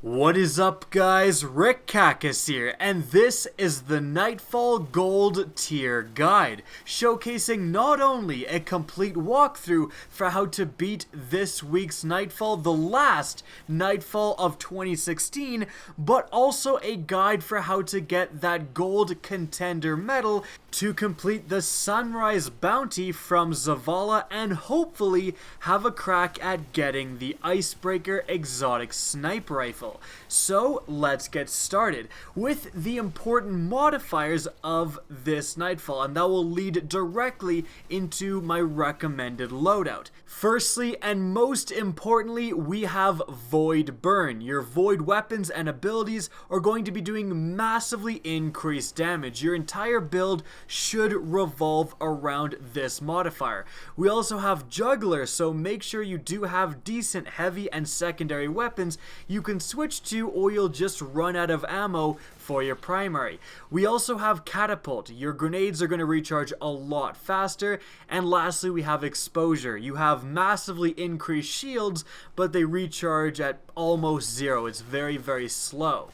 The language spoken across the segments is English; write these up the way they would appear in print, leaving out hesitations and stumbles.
What is up, guys? Rick Cacus here, and this is the Nightfall Gold Tier Guide, showcasing not only a complete walkthrough for how to beat this week's Nightfall, the last Nightfall of 2016, but also a guide for how to get that gold Contender medal to complete the Sunrise bounty from Zavala and hopefully have a crack at getting the Icebreaker exotic sniper rifle. So let's get started with the important modifiers of this Nightfall, and that will lead directly into my recommended loadout. Firstly and most importantly, we have Void Burn. Your void weapons and abilities are going to be doing massively increased damage. Your entire build should revolve around this modifier. We also have Juggler, so make sure you do have decent heavy and secondary weapons you can switch to, or you'll just run out of ammo for your primary. We also have Catapult. Your grenades are going to recharge a lot faster. And lastly, we have Exposure. You have massively increased shields, but they recharge at almost zero. It's very, very slow.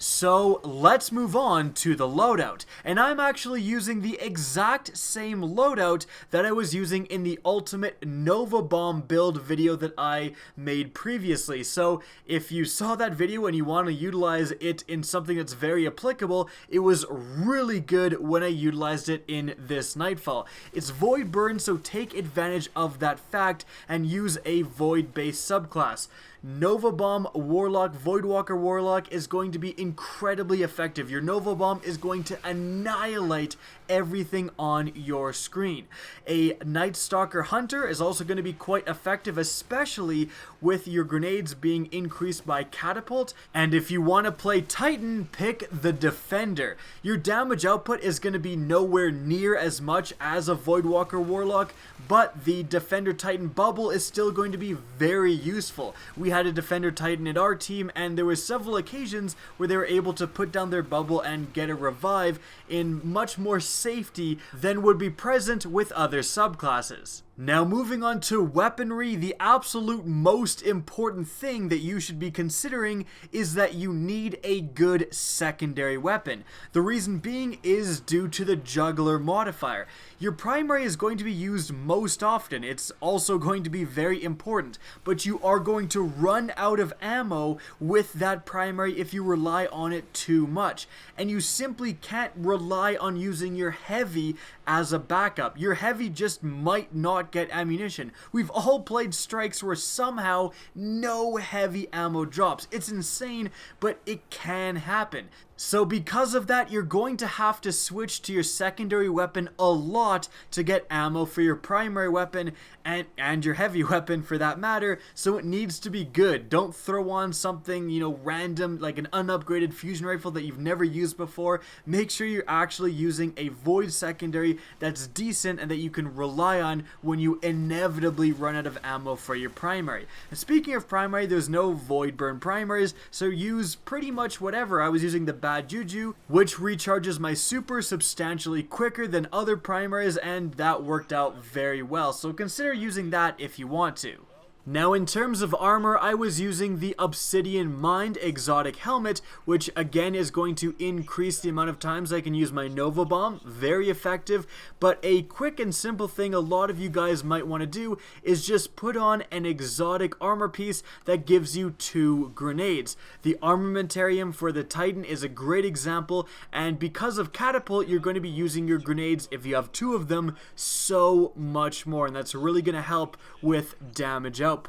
So let's move on to the loadout, and I'm actually using the exact same loadout that I was using in the ultimate Nova Bomb build video that I made previously. So if you saw that video and you want to utilize it in something that's very applicable, it was really good when I utilized it in this Nightfall. It's Void Burn, so take advantage of that fact and use a Void based subclass. Nova Bomb Warlock, Voidwalker Warlock is going to be incredibly effective. Your Nova Bomb is going to annihilate everything on your screen. A Night Stalker Hunter is also going to be quite effective, especially with your grenades being increased by Catapult. And if you want to play Titan, pick the Defender. Your damage output is going to be nowhere near as much as a Voidwalker Warlock, but the Defender Titan bubble is still going to be very useful. We had a Defender Titan in our team, and there were several occasions where they were able to put down their bubble and get a revive in much more safety than would be present with other subclasses. Now moving on to weaponry, the absolute most important thing that you should be considering is that you need a good secondary weapon. The reason being is due to the Juggler modifier. Your primary is going to be used most often. It's also going to be very important, but you are going to run out of ammo with that primary if you rely on it too much. And you simply can't rely on using your heavy as a backup. Your heavy just might not get ammunition. We've all played strikes where somehow no heavy ammo drops. It's insane, but it can happen. So because of that, you're going to have to switch to your secondary weapon a lot to get ammo for your primary weapon and your heavy weapon for that matter, so it needs to be good. Don't throw on something, random, like an unupgraded fusion rifle that you've never used before. Make sure you're actually using a void secondary that's decent and that you can rely on when you inevitably run out of ammo for your primary. And speaking of primary, there's no void burn primaries, so use pretty much whatever. I was using the Bad Juju, which recharges my super substantially quicker than other primaries, and that worked out very well, so consider using that if you want to. Now in terms of armor, I was using the Obsidian Mind exotic helmet, which again is going to increase the amount of times I can use my Nova Bomb. Very effective, but a quick and simple thing a lot of you guys might want to do is just put on an exotic armor piece that gives you 2 grenades. The Armamentarium for the Titan is a great example, and because of Catapult, you're going to be using your grenades, if you have 2 of them, so much more, and that's really going to help with damage output.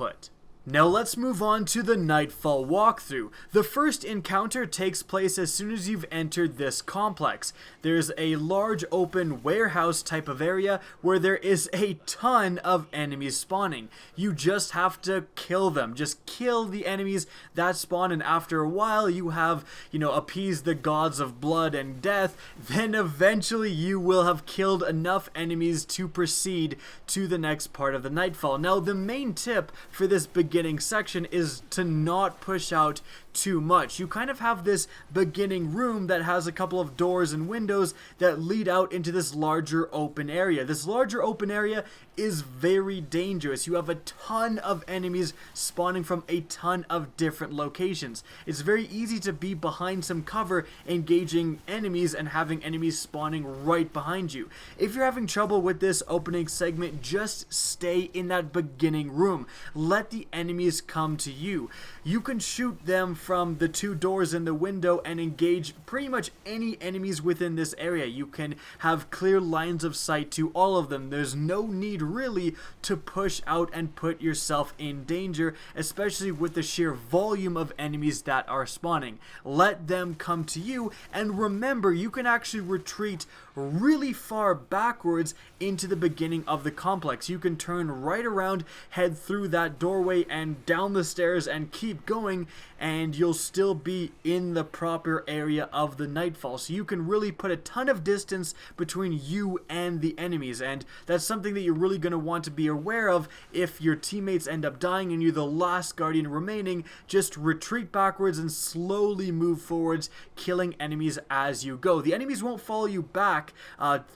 Now let's move on to the Nightfall walkthrough. The first encounter takes place as soon as you've entered this complex. There's a large open warehouse type of area where there is a ton of enemies spawning. You just have to kill them. Just kill the enemies that spawn, and after a while you have, appeased the gods of blood and death. Then eventually you will have killed enough enemies to proceed to the next part of the Nightfall. Now the main tip for this beginning section is to not push out too much. You kind of have this beginning room that has a couple of doors and windows that lead out into this larger open area. This larger open area is very dangerous. You have a ton of enemies spawning from a ton of different locations. It's very easy to be behind some cover engaging enemies and having enemies spawning right behind you. If you're having trouble with this opening segment, just stay in that beginning room. Let the enemies come to you. You can shoot them from the two doors in the window and engage pretty much any enemies within this area. You can have clear lines of sight to all of them. There's no need really to push out and put yourself in danger, especially with the sheer volume of enemies that are spawning. Let them come to you, and remember, you can actually retreat really far backwards into the beginning of the complex. You can turn right around, head through that doorway and down the stairs and keep going, and you'll still be in the proper area of the Nightfall. So you can really put a ton of distance between you and the enemies, and that's something that you're really going to want to be aware of. If your teammates end up dying and you're the last guardian remaining, just retreat backwards and slowly move forwards, killing enemies as you go. The enemies won't follow you back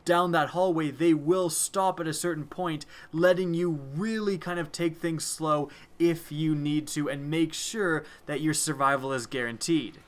down that hallway. They will stop at a certain point, letting you really kind of take things slow if you need to, and make sure that your survival is guaranteed.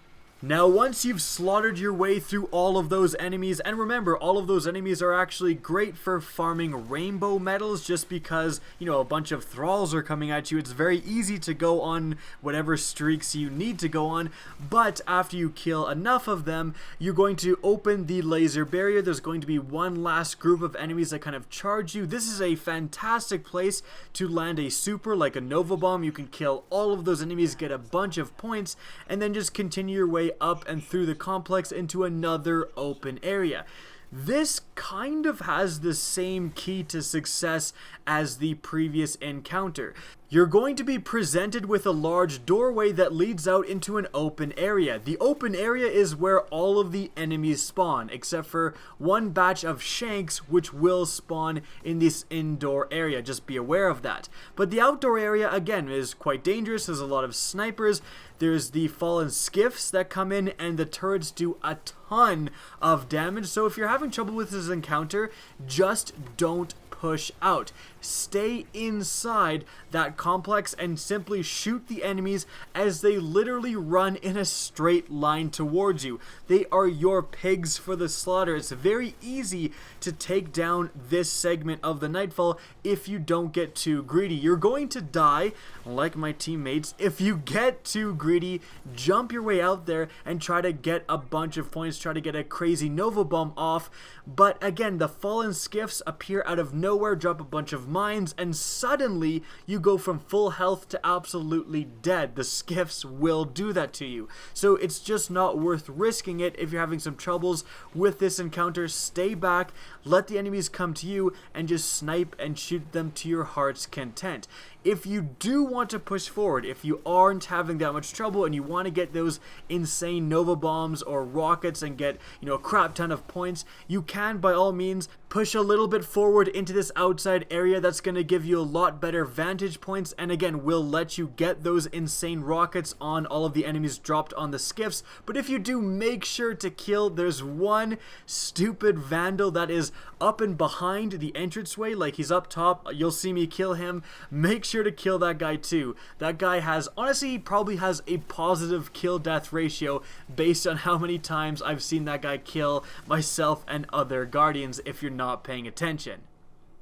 Now, once you've slaughtered your way through all of those enemies, and remember, all of those enemies are actually great for farming rainbow medals, just because, you know, a bunch of thralls are coming at you. It's very easy to go on whatever streaks you need to go on, but after you kill enough of them, you're going to open the laser barrier. There's going to be one last group of enemies that kind of charge you. This is a fantastic place to land a super, like a Nova Bomb. You can kill all of those enemies, get a bunch of points, and then just continue your way up and through the complex into another open area. This kind of has the same key to success as the previous encounter. You're going to be presented with a large doorway that leads out into an open area. The open area is where all of the enemies spawn, except for one batch of shanks which will spawn in this indoor area. Just be aware of that. But the outdoor area, again, is quite dangerous. There's a lot of snipers. There's the fallen skiffs that come in, and the turrets do a ton of damage. So if you're having trouble with this encounter, just don't push out. Stay inside that complex and simply shoot the enemies as they literally run in a straight line towards you. They are your pigs for the slaughter. It's very easy to take down this segment of the Nightfall if you don't get too greedy. You're going to die, like my teammates. If you get too greedy, jump your way out there and try to get a bunch of points, try to get a crazy Nova Bomb off. But again, the fallen skiffs appear out of nowhere, drop a bunch of mines, and suddenly you go from full health to absolutely dead. The skiffs will do that to you. So it's just not worth risking it. If you're having some troubles with this encounter, stay back, let the enemies come to you, and just snipe and shoot them to your heart's content. If you do want to push forward, if you aren't having that much trouble and you want to get those insane Nova Bombs or rockets and get, you know, a crap ton of points, you can by all means push a little bit forward into this outside area. That's going to give you a lot better vantage points, and again will let you get those insane rockets on all of the enemies dropped on the skiffs. But if you do, make sure to kill. There's one stupid vandal that is up and behind the entranceway, like he's up top. You'll see me kill him. Make sure to kill that guy too. That guy has, honestly, he probably has a positive kill death ratio based on how many times I've seen that guy kill myself and other guardians if you're not paying attention.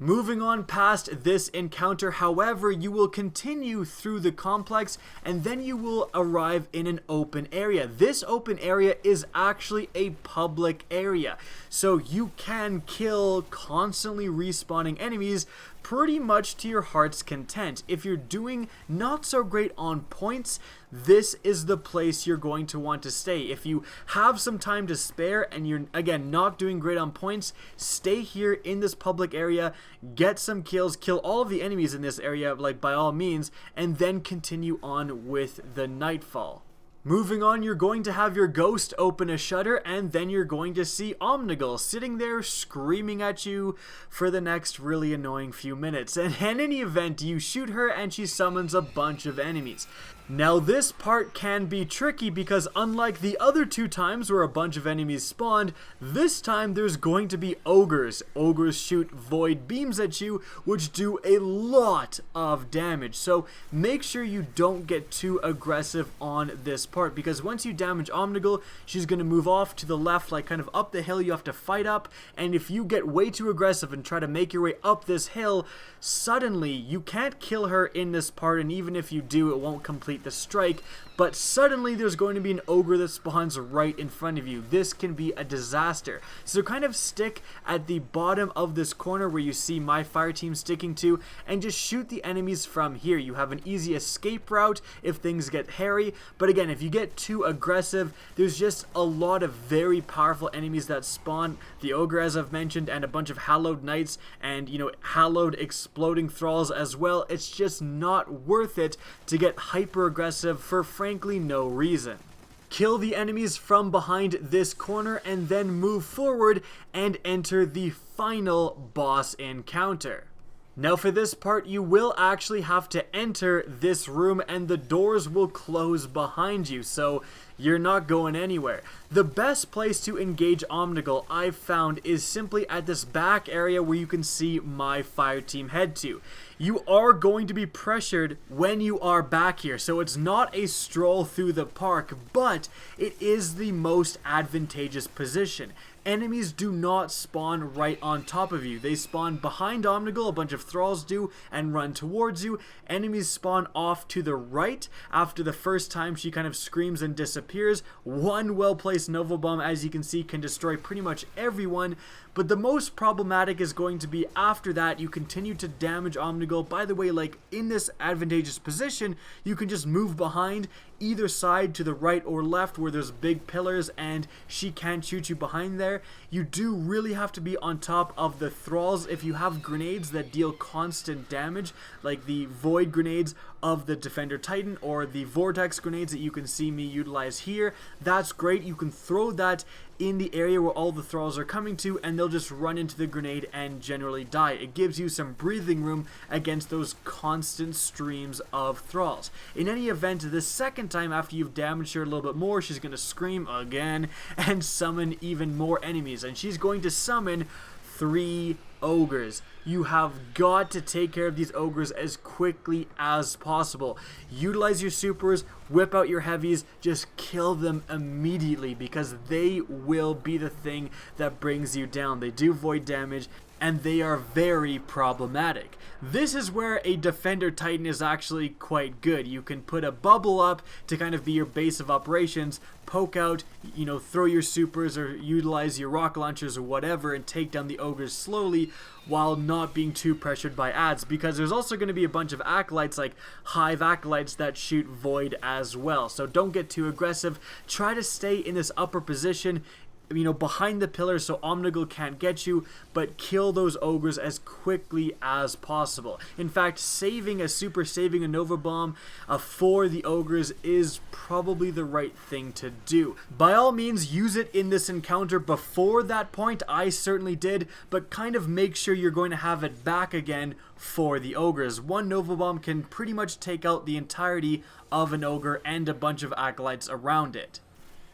Moving on past this encounter, however, you will continue through the complex and then you will arrive in an open area. This open area is actually a public area, so you can kill constantly respawning enemies pretty much to your heart's content. If you're doing not so great on points, this is the place you're going to want to stay. If you have some time to spare and you're, again, not doing great on points, stay here in this public area, get some kills, kill all of the enemies in this area, like by all means, and then continue on with the Nightfall. Moving on, you're going to have your ghost open a shutter, and then you're going to see Omnigul sitting there screaming at you for the next really annoying few minutes. And in any event, you shoot her and she summons a bunch of enemies. Now this part can be tricky because unlike the other 2 times where a bunch of enemies spawned, this time there's going to be ogres. Ogres shoot void beams at you which do a lot of damage, so make sure you don't get too aggressive on this part, because once you damage Omnigul, she's going to move off to the left, like kind of up the hill you have to fight up, and if you get way too aggressive and try to make your way up this hill, suddenly you can't kill her in this part, and even if you do, it won't complete the strike, but suddenly there's going to be an ogre that spawns right in front of you. This can be a disaster. So kind of stick at the bottom of this corner where you see my fire team sticking to, and just shoot the enemies from here. You have an easy escape route if things get hairy, but again, if you get too aggressive, there's just a lot of very powerful enemies that spawn. The ogre, as I've mentioned, and a bunch of hallowed knights, and hallowed exploding thralls as well. It's just not worth it to get hyper aggressive for frankly no reason. Kill the enemies from behind this corner and then move forward and enter the final boss encounter. Now for this part, you will actually have to enter this room and the doors will close behind you, so you're not going anywhere. The best place to engage Omnigul I've found is simply at this back area where you can see my fire team head to. You are going to be pressured when you are back here, so it's not a stroll through the park, but it is the most advantageous position. Enemies do not spawn right on top of you. They spawn behind Omnigul, a bunch of thralls do, and run towards you. Enemies spawn off to the right after the first time she kind of screams and disappears. One well-placed Nova Bomb, as you can see, can destroy pretty much everyone, but the most problematic is going to be after that. You continue to damage Omnigul. By the way, like in this advantageous position, you can just move behind either side to the right or left where there's big pillars and she can't shoot you behind there. You do really have to be on top of the thralls. If you have grenades that deal constant damage, like the void grenades of the Defender Titan or the vortex grenades that you can see me utilize here, that's great. You can throw that in the area where all the thralls are coming to and they'll just run into the grenade and generally die. It gives you some breathing room against those constant streams of thralls. In any event, the second time after you've damaged her a little bit more, she's going to scream again and summon even more enemies, and she's going to summon 3 ogres. You have got to take care of these ogres as quickly as possible. Utilize your supers, whip out your heavies, just kill them immediately because they will be the thing that brings you down. They do void damage and they are very problematic. This is where a Defender Titan is actually quite good. You can put a bubble up to kind of be your base of operations, poke out, throw your supers or utilize your rocket launchers or whatever and take down the ogres slowly while not being too pressured by adds, because there's also going to be a bunch of acolytes like hive acolytes that shoot void as well. So don't get too aggressive. Try to stay in this upper position, behind the pillar so Omnigul can't get you, but kill those ogres as quickly as possible. In fact, saving a Nova Bomb for the ogres is probably the right thing to do. By all means, use it in this encounter before that point. I certainly did, but kind of make sure you're going to have it back again for the ogres. One Nova Bomb can pretty much take out the entirety of an ogre and a bunch of acolytes around it.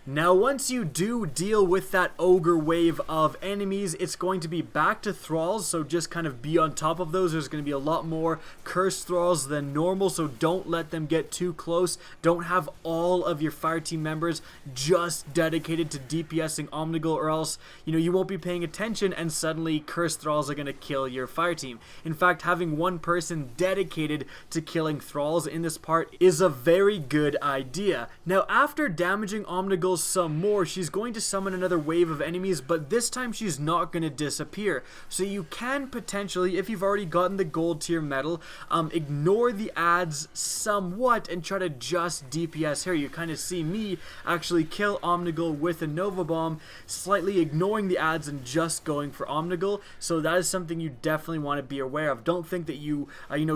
Now once you do deal with that ogre wave of enemies, it's going to be back to thralls, so just kind of be on top of those. There's going to be a lot more cursed thralls than normal, so don't let them get too close. Don't have all of your fire team members just dedicated to DPSing Omnigul, or else you won't be paying attention and suddenly cursed thralls are going to kill your fire team. In fact, having one person dedicated to killing thralls in this part is a very good idea. Now after damaging Omnigul some more, she's going to summon another wave of enemies, but this time she's not going to disappear. So you can potentially, if you've already gotten the gold tier medal, ignore the ads somewhat and try to just DPS her. You kind of see me actually kill Omnigul with a Nova Bomb, slightly ignoring the ads and just going for Omnigul. So that is something you definitely want to be aware of. Don't think that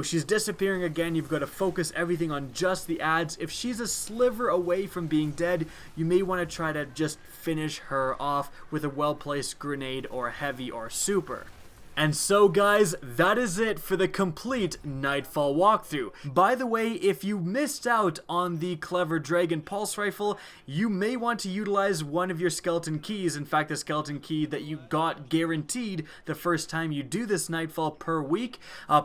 she's disappearing again. You've got to focus everything on just the ads. If she's a sliver away from being dead, you may want to try to just finish her off with a well-placed grenade or heavy or super. And so guys, that is it for the complete Nightfall walkthrough. By the way, if you missed out on the Clever Dragon Pulse Rifle, you may want to utilize one of your skeleton keys. In fact, the skeleton key that you got guaranteed the first time you do this Nightfall per week,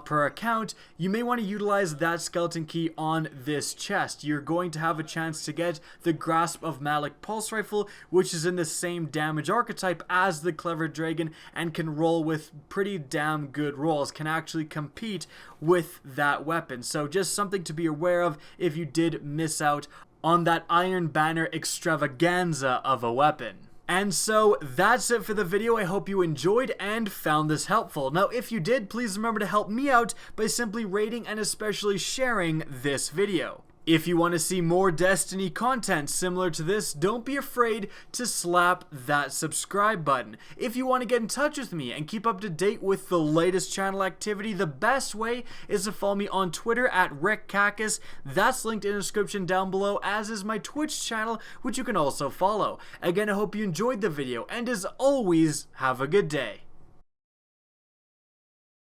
per account, you may want to utilize that skeleton key on this chest. You're going to have a chance to get the Grasp of Malok Pulse Rifle, which is in the same damage archetype as the Clever Dragon and can roll with pretty damn good rolls, can actually compete with that weapon. So just something to be aware of if you did miss out on that Iron Banner extravaganza of a weapon. And so that's it for the video. I hope you enjoyed and found this helpful. Now if you did, please remember to help me out by simply rating and especially sharing this video. If you want to see more Destiny content similar to this, don't be afraid to slap that subscribe button. If you want to get in touch with me and keep up to date with the latest channel activity, the best way is to follow me on Twitter at RickCacus. That's linked in the description down below, as is my Twitch channel, which you can also follow. Again, I hope you enjoyed the video, and as always, have a good day.